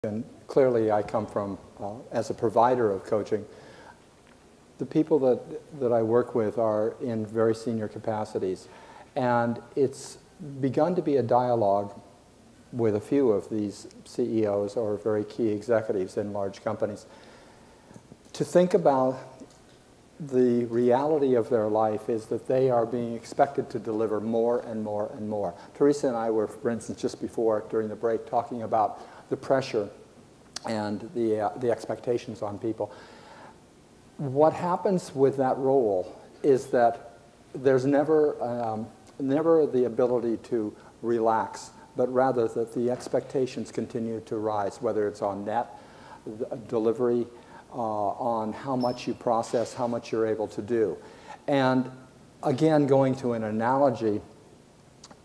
And clearly I come from, as a provider of coaching, the people that I work with are in very senior capacities. And it's begun to be a dialogue with a few of these CEOs or very key executives in large companies to think about the reality of their life is that they are being expected to deliver more and more and more. Teresa and I were, for instance, just before, during the break, talking about the pressure and the expectations on people. What happens with that role is that there's never the ability to relax, but rather that the expectations continue to rise, whether it's on net delivery, on how much you process, how much you're able to do. And again, going to an analogy,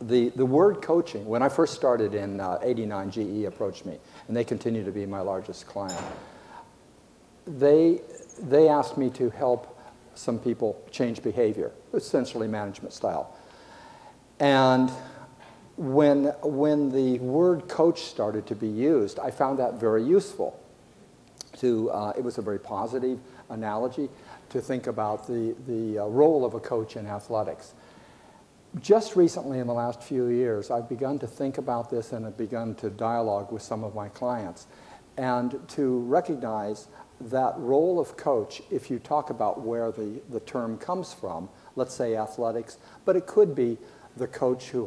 the word coaching, when I first started in '89, GE approached me, and they continue to be my largest client. They asked me to help some people change behavior, essentially management style. And when the word coach started to be used, I found that very useful. It was a very positive analogy to think about the role of a coach in athletics. Just recently, in the last few years, I've begun to think about this and have begun to dialogue with some of my clients and to recognize that role of coach, if you talk about where the term comes from, let's say athletics, but it could be the coach who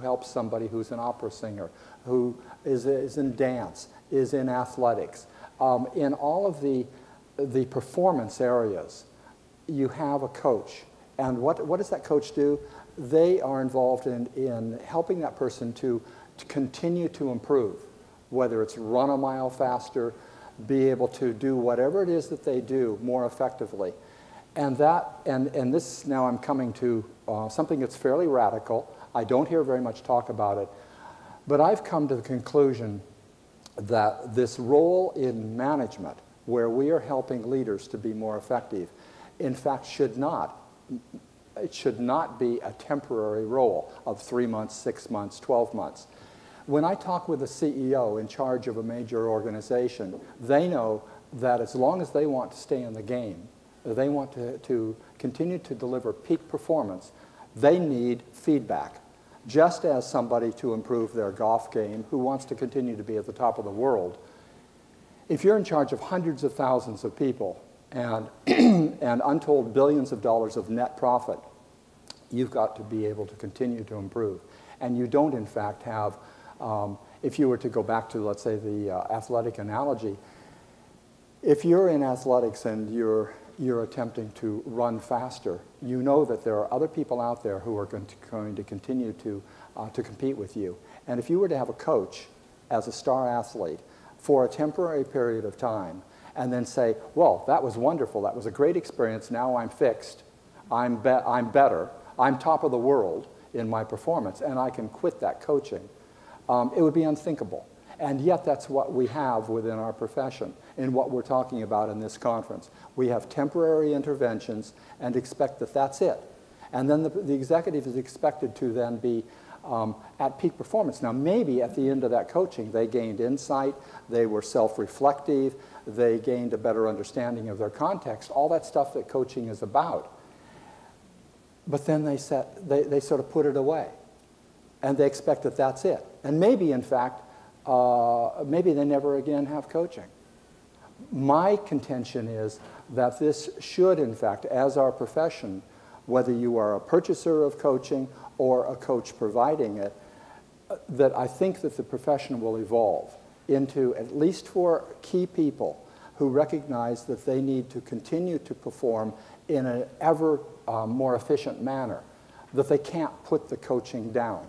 helps somebody who's an opera singer, who is in dance, is in athletics. In all of the performance areas, you have a coach. And what does that coach do? They are involved in helping that person to continue to improve, whether it's run a mile faster, be able to do whatever it is that they do more effectively. And this, now I'm coming to something that's fairly radical. I don't hear very much talk about it, but I've come to the conclusion that this role in management, where we are helping leaders to be more effective, in fact should not be a temporary role of 3 months, 6 months, 12 months. When I talk with a CEO in charge of a major organization, they know that as long as they want to stay in the game, they want to continue to deliver peak performance, they need feedback. Just as somebody to improve their golf game who wants to continue to be at the top of the world, if you're in charge of hundreds of thousands of people and, and untold billions of dollars of net profit, you've got to be able to continue to improve. And you don't, in fact, have, if you were to go back to, let's say, the athletic analogy, if you're in athletics and you're attempting to run faster, you know that there are other people out there who are going to continue to compete with you. And if you were to have a coach as a star athlete for a temporary period of time and then say, well, that was wonderful, that was a great experience, now I'm fixed, I'm better, I'm top of the world in my performance, and I can quit that coaching, it would be unthinkable. And yet that's what we have within our profession in what we're talking about in this conference. We have temporary interventions and expect that that's it. And then the executive is expected to then be at peak performance. Now maybe at the end of that coaching they gained insight, they were self-reflective, they gained a better understanding of their context, all that stuff that coaching is about. But then they sort of put it away. And they expect that that's it. And maybe, in fact, maybe they never again have coaching. My contention is that this should, in fact, as our profession, whether you are a purchaser of coaching or a coach providing it, that I think that the profession will evolve into, at least for key people who recognize that they need to continue to perform in an ever more efficient manner, that they can't put the coaching down.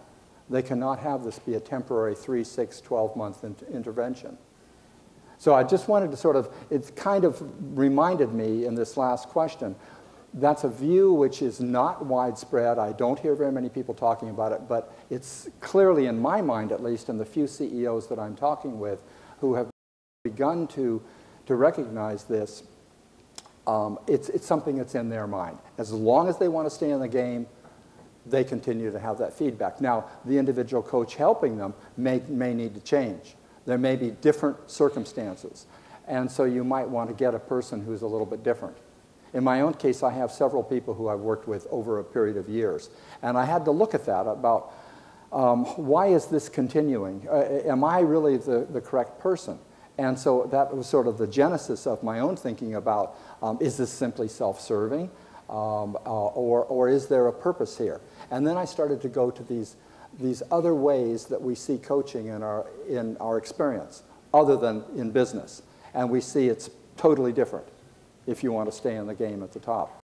They cannot have this be a temporary 3, 6, 12-month intervention. So I just wanted to sort of, it kind of reminded me in this last question, that's a view which is not widespread. I don't hear very many people talking about it, but it's clearly, in my mind at least, and the few CEOs that I'm talking with who have begun to recognize this, it's something that's in their mind. As long as they want to stay in the game, they continue to have that feedback. Now, the individual coach helping them may need to change. There may be different circumstances. And so you might want to get a person who's a little bit different. In my own case, I have several people who I've worked with over a period of years. And I had to look at that about why is this continuing? Am I really the correct person? And so that was sort of the genesis of my own thinking about, is this simply self-serving? Or is there a purpose here? And then I started to go to these other ways that we see coaching in our experience, other than in business. And we see it's totally different if you want to stay in the game at the top.